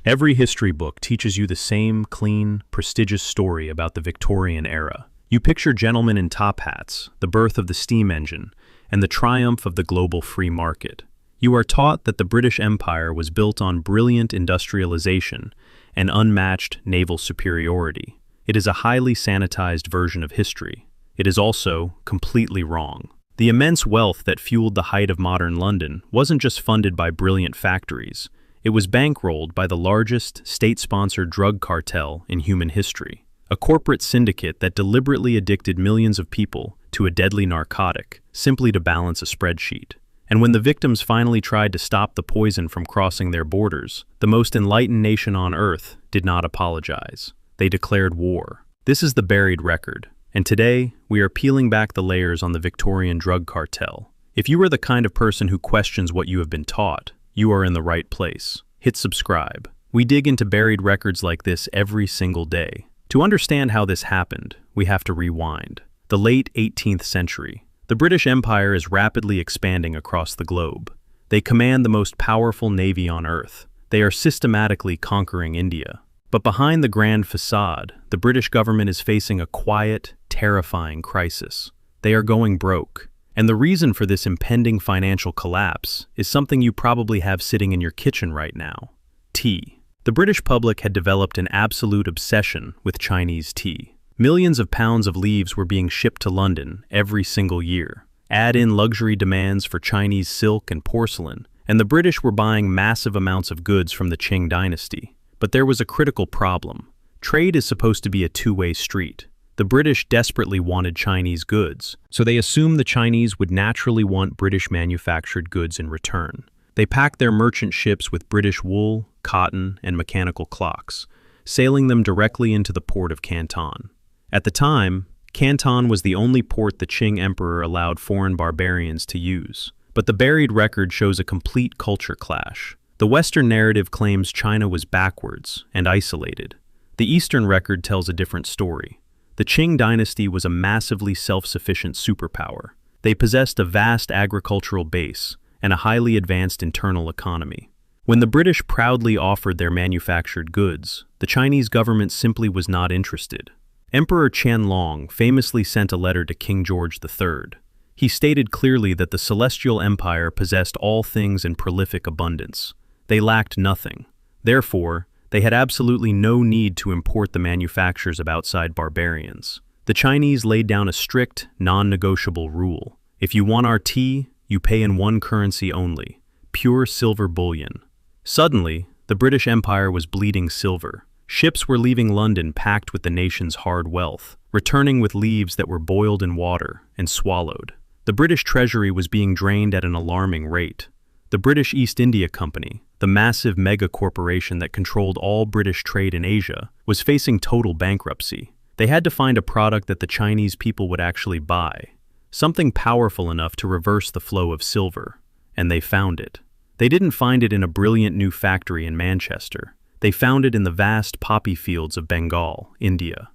Every history book teaches you the same clean, prestigious story about the Victorian era. You picture gentlemen in top hats, the birth of the steam engine, and the triumph of the global free market. You are taught that the British Empire was built on brilliant industrialization and unmatched naval superiority. It is a highly sanitized version of history. It is also completely wrong. The immense wealth that fueled the height of modern London wasn't just funded by brilliant factories. It was bankrolled by the largest state-sponsored drug cartel in human history, a corporate syndicate that deliberately addicted millions of people to a deadly narcotic simply to balance a spreadsheet. And when the victims finally tried to stop the poison from crossing their borders, the most enlightened nation on earth did not apologize. They declared war. This is the buried record. And today, we are peeling back the layers on the Victorian drug cartel. If you are the kind of person who questions what you have been taught, you are in the right place. Hit subscribe. We dig into buried records like this every single day. To understand how this happened, we have to rewind. The late 18th century. The British Empire is rapidly expanding across the globe. They command the most powerful navy on earth. They are systematically conquering India. But behind the grand facade, the British government is facing a quiet, terrifying crisis. They are going broke. And the reason for this impending financial collapse is something you probably have sitting in your kitchen right now: tea. The British public had developed an absolute obsession with Chinese tea. Millions of pounds of leaves were being shipped to London every single year. Add in luxury demands for Chinese silk and porcelain, and the British were buying massive amounts of goods from the Qing Dynasty. But there was a critical problem. Trade is supposed to be a two-way street. The British desperately wanted Chinese goods, so they assumed the Chinese would naturally want British-manufactured goods in return. They packed their merchant ships with British wool, cotton, and mechanical clocks, sailing them directly into the port of Canton. At the time, Canton was the only port the Qing Emperor allowed foreign barbarians to use. But the buried record shows a complete culture clash. The Western narrative claims China was backwards and isolated. The Eastern record tells a different story. The Qing dynasty was a massively self-sufficient superpower. They possessed a vast agricultural base and a highly advanced internal economy. When the British proudly offered their manufactured goods, the Chinese government simply was not interested. Emperor Qianlong famously sent a letter to King George III. He stated clearly that the Celestial Empire possessed all things in prolific abundance. They lacked nothing. Therefore, they had absolutely no need to import the manufactures of outside barbarians. The Chinese laid down a strict, non-negotiable rule. If you want our tea, you pay in one currency only: pure silver bullion. Suddenly, the British Empire was bleeding silver. Ships were leaving London packed with the nation's hard wealth, returning with leaves that were boiled in water and swallowed. The British treasury was being drained at an alarming rate. The British East India Company, the massive mega-corporation that controlled all British trade in Asia, was facing total bankruptcy. They had to find a product that the Chinese people would actually buy, something powerful enough to reverse the flow of silver, and they found it. They didn't find it in a brilliant new factory in Manchester. They found it in the vast poppy fields of Bengal, India.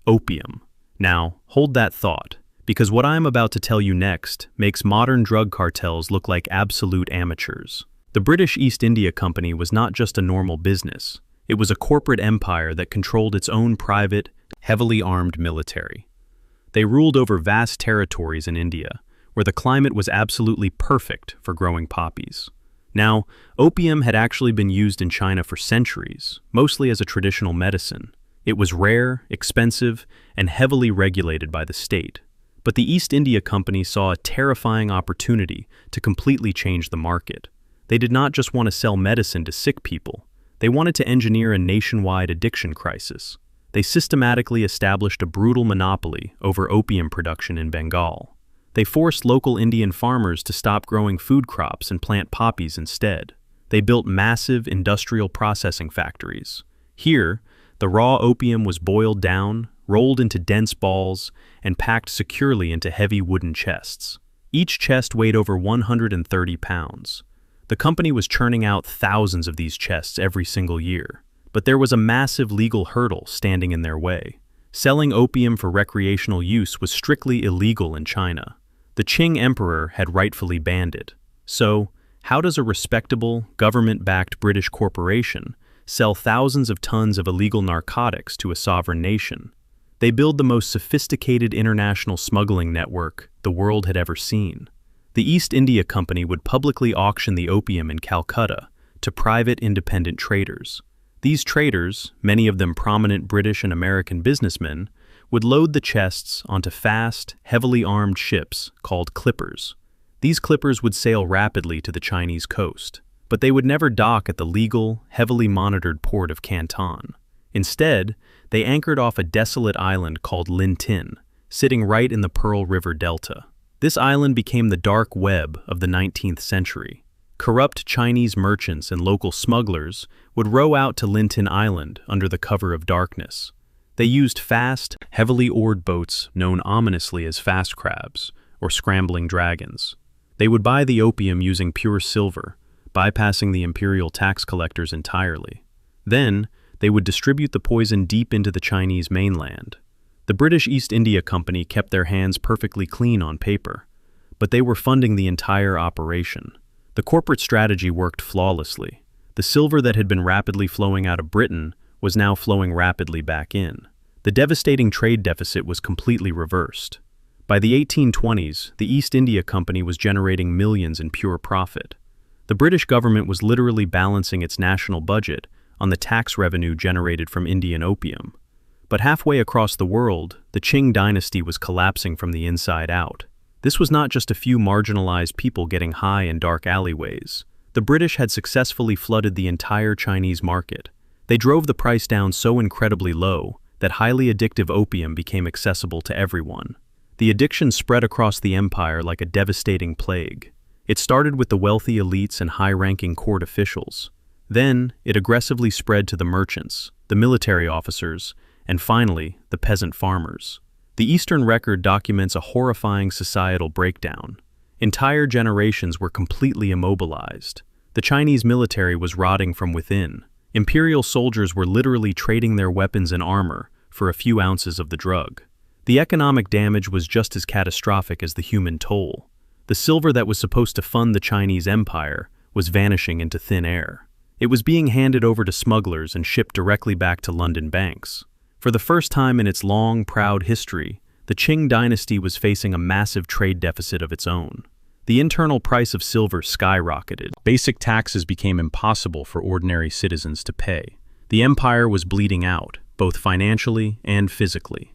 Opium. Now, hold that thought, because what I'm about to tell you next makes modern drug cartels look like absolute amateurs. The British East India Company was not just a normal business. It was a corporate empire that controlled its own private, heavily armed military. They ruled over vast territories in India, where the climate was absolutely perfect for growing poppies. Now, opium had actually been used in China for centuries, mostly as a traditional medicine. It was rare, expensive, and heavily regulated by the state. But the East India Company saw a terrifying opportunity to completely change the market. They did not just want to sell medicine to sick people. They wanted to engineer a nationwide addiction crisis. They systematically established a brutal monopoly over opium production in Bengal. They forced local Indian farmers to stop growing food crops and plant poppies instead. They built massive industrial processing factories. Here, the raw opium was boiled down, rolled into dense balls, and packed securely into heavy wooden chests. Each chest weighed over 130 pounds. The company was churning out thousands of these chests every single year. But there was a massive legal hurdle standing in their way. Selling opium for recreational use was strictly illegal in China. The Qing Emperor had rightfully banned it. So, how does a respectable, government-backed British corporation sell thousands of tons of illegal narcotics to a sovereign nation. They build the most sophisticated international smuggling network the world had ever seen. The East India Company would publicly auction the opium in Calcutta to private independent traders. These traders, many of them prominent British and American businessmen, would load the chests onto fast, heavily armed ships called clippers. These clippers would sail rapidly to the Chinese coast, but they would never dock at the legal, heavily monitored port of Canton. Instead, they anchored off a desolate island called Lintin, sitting right in the Pearl River Delta. This island became the dark web of the 19th century. Corrupt Chinese merchants and local smugglers would row out to Lintin Island under the cover of darkness. They used fast, heavily oared boats known ominously as fast crabs or scrambling dragons. They would buy the opium using pure silver, bypassing the imperial tax collectors entirely. Then, they would distribute the poison deep into the Chinese mainland. The British East India Company kept their hands perfectly clean on paper, but they were funding the entire operation. The corporate strategy worked flawlessly. The silver that had been rapidly flowing out of Britain was now flowing rapidly back in. The devastating trade deficit was completely reversed. By the 1820s, the East India Company was generating millions in pure profit. The British government was literally balancing its national budget on the tax revenue generated from Indian opium. But halfway across the world, the Qing dynasty was collapsing from the inside out. This was not just a few marginalized people getting high in dark alleyways. The British had successfully flooded the entire Chinese market. They drove the price down so incredibly low that highly addictive opium became accessible to everyone. The addiction spread across the empire like a devastating plague. It started with the wealthy elites and high-ranking court officials. Then, it aggressively spread to the merchants, the military officers, and finally, the peasant farmers. The Eastern Record documents a horrifying societal breakdown. Entire generations were completely immobilized. The Chinese military was rotting from within. Imperial soldiers were literally trading their weapons and armor for a few ounces of the drug. The economic damage was just as catastrophic as the human toll. The silver that was supposed to fund the Chinese empire was vanishing into thin air. It was being handed over to smugglers and shipped directly back to London banks. For the first time in its long, proud history, the Qing dynasty was facing a massive trade deficit of its own. The internal price of silver skyrocketed. Basic taxes became impossible for ordinary citizens to pay. The empire was bleeding out, both financially and physically.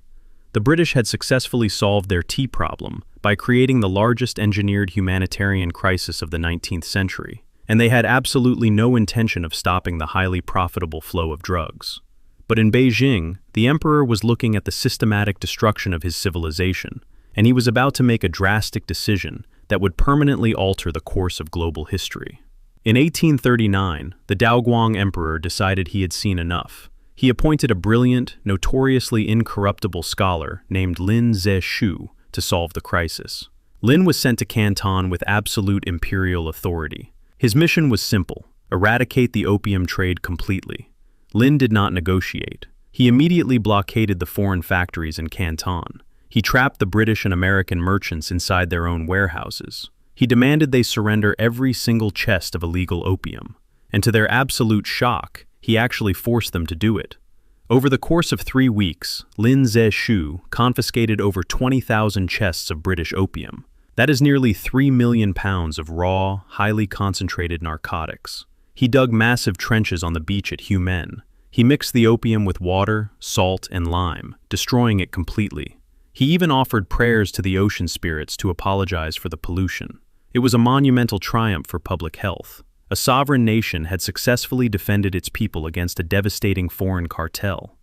The British had successfully solved their tea problem by creating the largest engineered humanitarian crisis of the 19th century, and they had absolutely no intention of stopping the highly profitable flow of drugs. But in Beijing, the emperor was looking at the systematic destruction of his civilization, and he was about to make a drastic decision that would permanently alter the course of global history. In 1839, the Daoguang emperor decided he had seen enough. He appointed a brilliant, notoriously incorruptible scholar named Lin Zexu to solve the crisis. Lin was sent to Canton with absolute imperial authority. His mission was simple: eradicate the opium trade completely. Lin did not negotiate. He immediately blockaded the foreign factories in Canton. He trapped the British and American merchants inside their own warehouses. He demanded they surrender every single chest of illegal opium. And to their absolute shock, he actually forced them to do it. Over the course of 3 weeks, Lin Zexu confiscated over 20,000 chests of British opium. That is nearly 3 million pounds of raw, highly concentrated narcotics. He dug massive trenches on the beach at Humen. He mixed the opium with water, salt, and lime, destroying it completely. He even offered prayers to the ocean spirits to apologize for the pollution. It was a monumental triumph for public health. A sovereign nation had successfully defended its people against a devastating foreign cartel.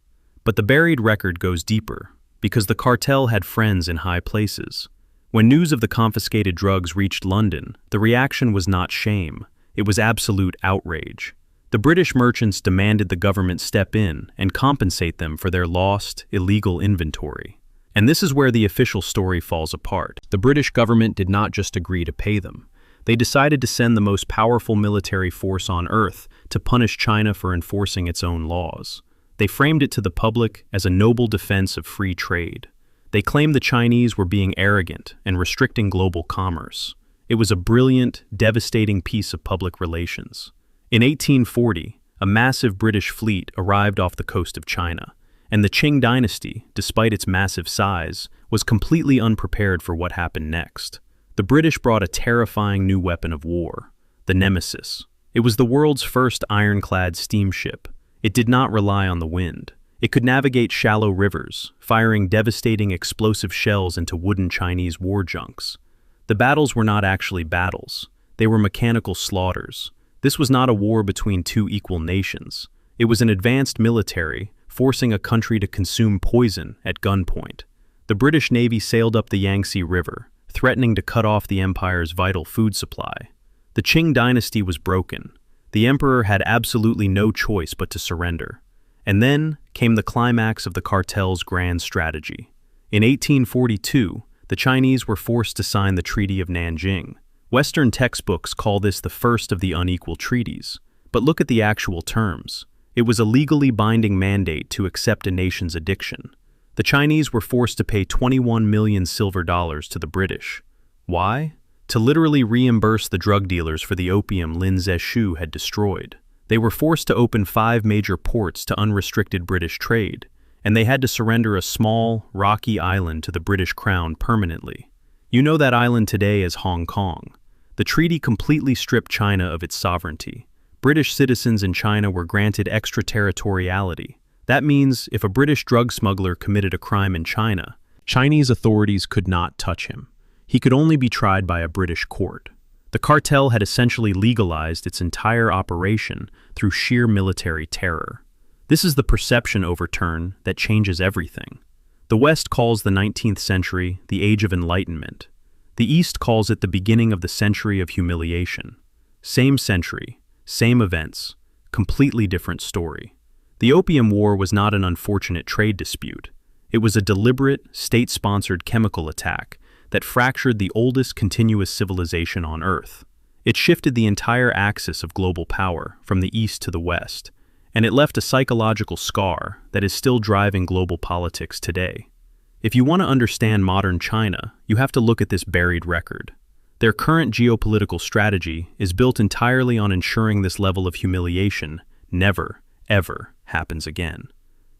But the buried record goes deeper, because the cartel had friends in high places. When news of the confiscated drugs reached London, the reaction was not shame. It was absolute outrage. The British merchants demanded the government step in and compensate them for their lost, illegal inventory. And this is where the official story falls apart. The British government did not just agree to pay them. They decided to send the most powerful military force on Earth to punish China for enforcing its own laws. They framed it to the public as a noble defense of free trade. They claimed the Chinese were being arrogant and restricting global commerce. It was a brilliant, devastating piece of public relations. In 1840, a massive British fleet arrived off the coast of China, and the Qing dynasty, despite its massive size, was completely unprepared for what happened next. The British brought a terrifying new weapon of war, the Nemesis. It was the world's first ironclad steamship. It did not rely on the wind. It could navigate shallow rivers, firing devastating explosive shells into wooden Chinese war junks. The battles were not actually battles. They were mechanical slaughters. This was not a war between two equal nations. It was an advanced military, forcing a country to consume poison at gunpoint. The British Navy sailed up the Yangtze River, threatening to cut off the empire's vital food supply. The Qing dynasty was broken. The emperor had absolutely no choice but to surrender. And then came the climax of the cartel's grand strategy. In 1842, the Chinese were forced to sign the Treaty of Nanjing. Western textbooks call this the first of the unequal treaties. But look at the actual terms. It was a legally binding mandate to accept a nation's addiction. The Chinese were forced to pay 21 million silver dollars to the British. Why? To literally reimburse the drug dealers for the opium Lin Zexu had destroyed. They were forced to open 5 major ports to unrestricted British trade, and they had to surrender a small, rocky island to the British Crown permanently. You know that island today as Hong Kong. The treaty completely stripped China of its sovereignty. British citizens in China were granted extraterritoriality. That means if a British drug smuggler committed a crime in China, Chinese authorities could not touch him. He could only be tried by a British court. The cartel had essentially legalized its entire operation through sheer military terror. This is the perception overturn that changes everything. The West calls the 19th century the Age of Enlightenment. The East calls it the beginning of the century of humiliation. Same century, same events, completely different story. The Opium War was not an unfortunate trade dispute. It was a deliberate, state-sponsored chemical attack that fractured the oldest continuous civilization on Earth. It shifted the entire axis of global power from the East to the West, and it left a psychological scar that is still driving global politics today. If you want to understand modern China, you have to look at this buried record. Their current geopolitical strategy is built entirely on ensuring this level of humiliation never, ever happens again.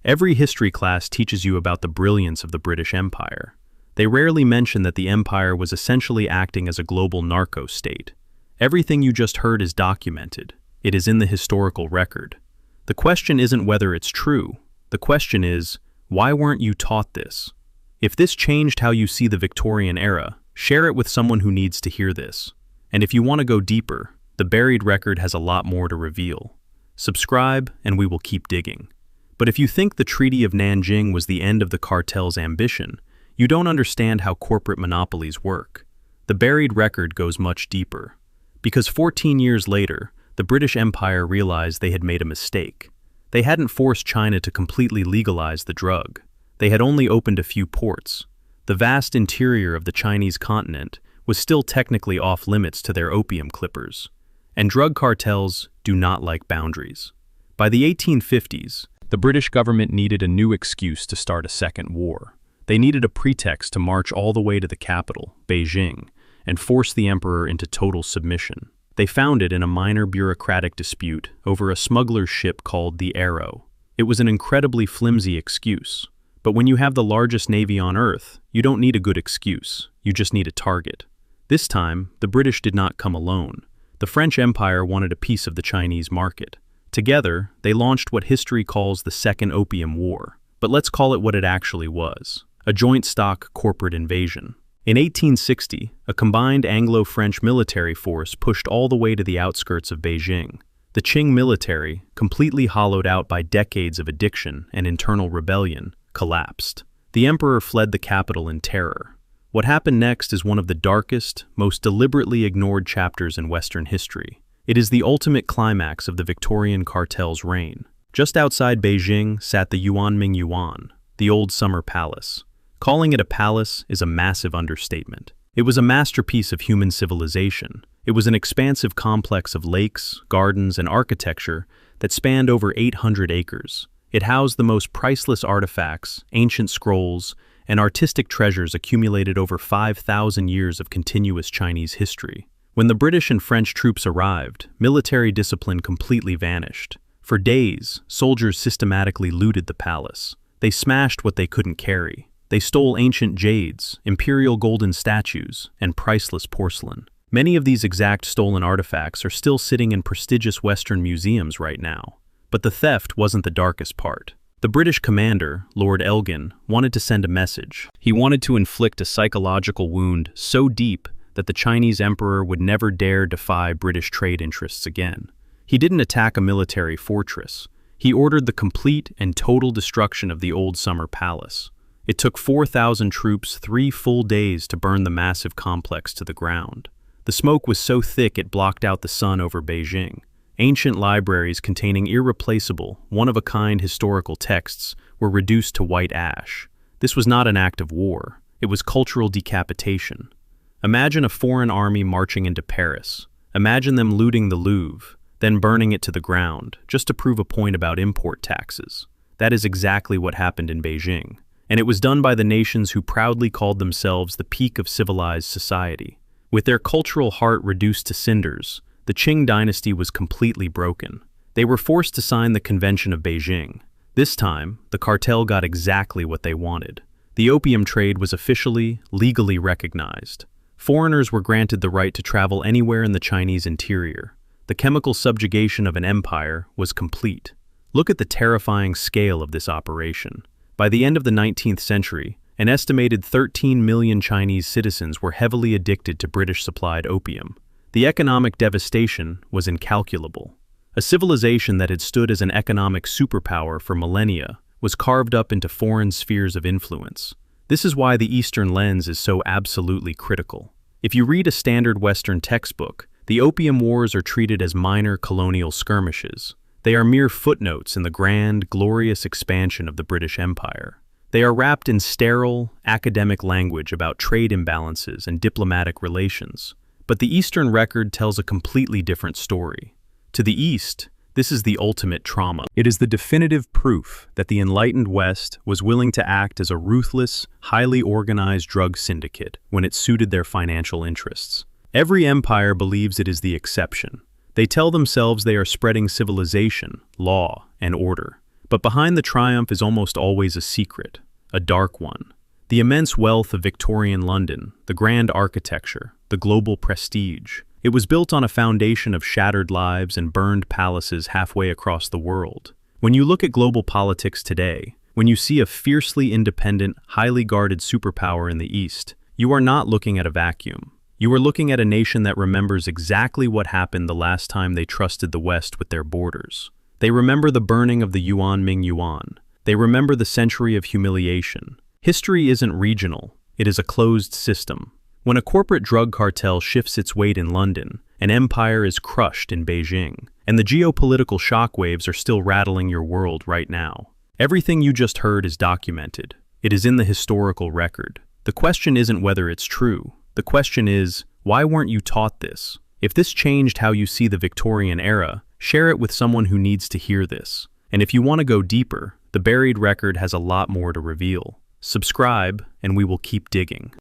Every history class teaches you about the brilliance of the British Empire. They rarely mention that the empire was essentially acting as a global narco-state. Everything you just heard is documented. It is in the historical record. The question isn't whether it's true. The question is, why weren't you taught this? If this changed how you see the Victorian era, share it with someone who needs to hear this. And if you want to go deeper, the buried record has a lot more to reveal. Subscribe, and we will keep digging. But if you think the Treaty of Nanjing was the end of the cartel's ambition, you don't understand how corporate monopolies work. The buried record goes much deeper. Because 14 years later, the British Empire realized they had made a mistake. They hadn't forced China to completely legalize the drug. They had only opened a few ports. The vast interior of the Chinese continent was still technically off limits to their opium clippers. And drug cartels do not like boundaries. By the 1850s, the British government needed a new excuse to start a second war. They needed a pretext to march all the way to the capital, Beijing, and force the emperor into total submission. They found it in a minor bureaucratic dispute over a smuggler's ship called the Arrow. It was an incredibly flimsy excuse. But when you have the largest navy on Earth, you don't need a good excuse. You just need a target. This time, the British did not come alone. The French Empire wanted a piece of the Chinese market. Together, they launched what history calls the Second Opium War. But let's call it what it actually was. A joint-stock corporate invasion. In 1860, a combined Anglo-French military force pushed all the way to the outskirts of Beijing. The Qing military, completely hollowed out by decades of addiction and internal rebellion, collapsed. The emperor fled the capital in terror. What happened next is one of the darkest, most deliberately ignored chapters in Western history. It is the ultimate climax of the Victorian cartel's reign. Just outside Beijing sat the Yuanming Yuan, the old summer palace. Calling it a palace is a massive understatement. It was a masterpiece of human civilization. It was an expansive complex of lakes, gardens, and architecture that spanned over 800 acres. It housed the most priceless artifacts, ancient scrolls, and artistic treasures accumulated over 5,000 years of continuous Chinese history. When the British and French troops arrived, military discipline completely vanished. For days, soldiers systematically looted the palace. They smashed what they couldn't carry. They stole ancient jades, imperial golden statues, and priceless porcelain. Many of these exact stolen artifacts are still sitting in prestigious Western museums right now. But the theft wasn't the darkest part. The British commander, Lord Elgin, wanted to send a message. He wanted to inflict a psychological wound so deep that the Chinese emperor would never dare defy British trade interests again. He didn't attack a military fortress. He ordered the complete and total destruction of the old summer palace. It took 4,000 troops 3 full days to burn the massive complex to the ground. The smoke was so thick it blocked out the sun over Beijing. Ancient libraries containing irreplaceable, one-of-a-kind historical texts were reduced to white ash. This was not an act of war. It was cultural decapitation. Imagine a foreign army marching into Paris. Imagine them looting the Louvre, then burning it to the ground, just to prove a point about import taxes. That is exactly what happened in Beijing. And it was done by the nations who proudly called themselves the peak of civilized society. With their cultural heart reduced to cinders, the Qing dynasty was completely broken. They were forced to sign the Convention of Beijing. This time, the cartel got exactly what they wanted. The opium trade was officially, legally recognized. Foreigners were granted the right to travel anywhere in the Chinese interior. The chemical subjugation of an empire was complete. Look at the terrifying scale of this operation. By the end of the 19th century, an estimated 13 million Chinese citizens were heavily addicted to British-supplied opium. The economic devastation was incalculable. A civilization that had stood as an economic superpower for millennia was carved up into foreign spheres of influence. This is why the Eastern lens is so absolutely critical. If you read a standard Western textbook, the Opium Wars are treated as minor colonial skirmishes. They are mere footnotes in the grand, glorious expansion of the British Empire. They are wrapped in sterile, academic language about trade imbalances and diplomatic relations. But the Eastern record tells a completely different story. To the East, this is the ultimate trauma. It is the definitive proof that the enlightened West was willing to act as a ruthless, highly organized drug syndicate when it suited their financial interests. Every empire believes it is the exception. They tell themselves they are spreading civilization, law, and order. But behind the triumph is almost always a secret, a dark one. The immense wealth of Victorian London, the grand architecture, the global prestige. It was built on a foundation of shattered lives and burned palaces halfway across the world. When you look at global politics today, when you see a fiercely independent, highly guarded superpower in the East, you are not looking at a vacuum. You are looking at a nation that remembers exactly what happened the last time they trusted the West with their borders. They remember the burning of the Yuan-Ming Yuan. They remember the century of humiliation. History isn't regional, it is a closed system. When a corporate drug cartel shifts its weight in London, an empire is crushed in Beijing, and the geopolitical shockwaves are still rattling your world right now. Everything you just heard is documented. It is in the historical record. The question isn't whether it's true. The question is, why weren't you taught this? If this changed how you see the Victorian era, share it with someone who needs to hear this. And if you want to go deeper, the buried record has a lot more to reveal. Subscribe, and we will keep digging.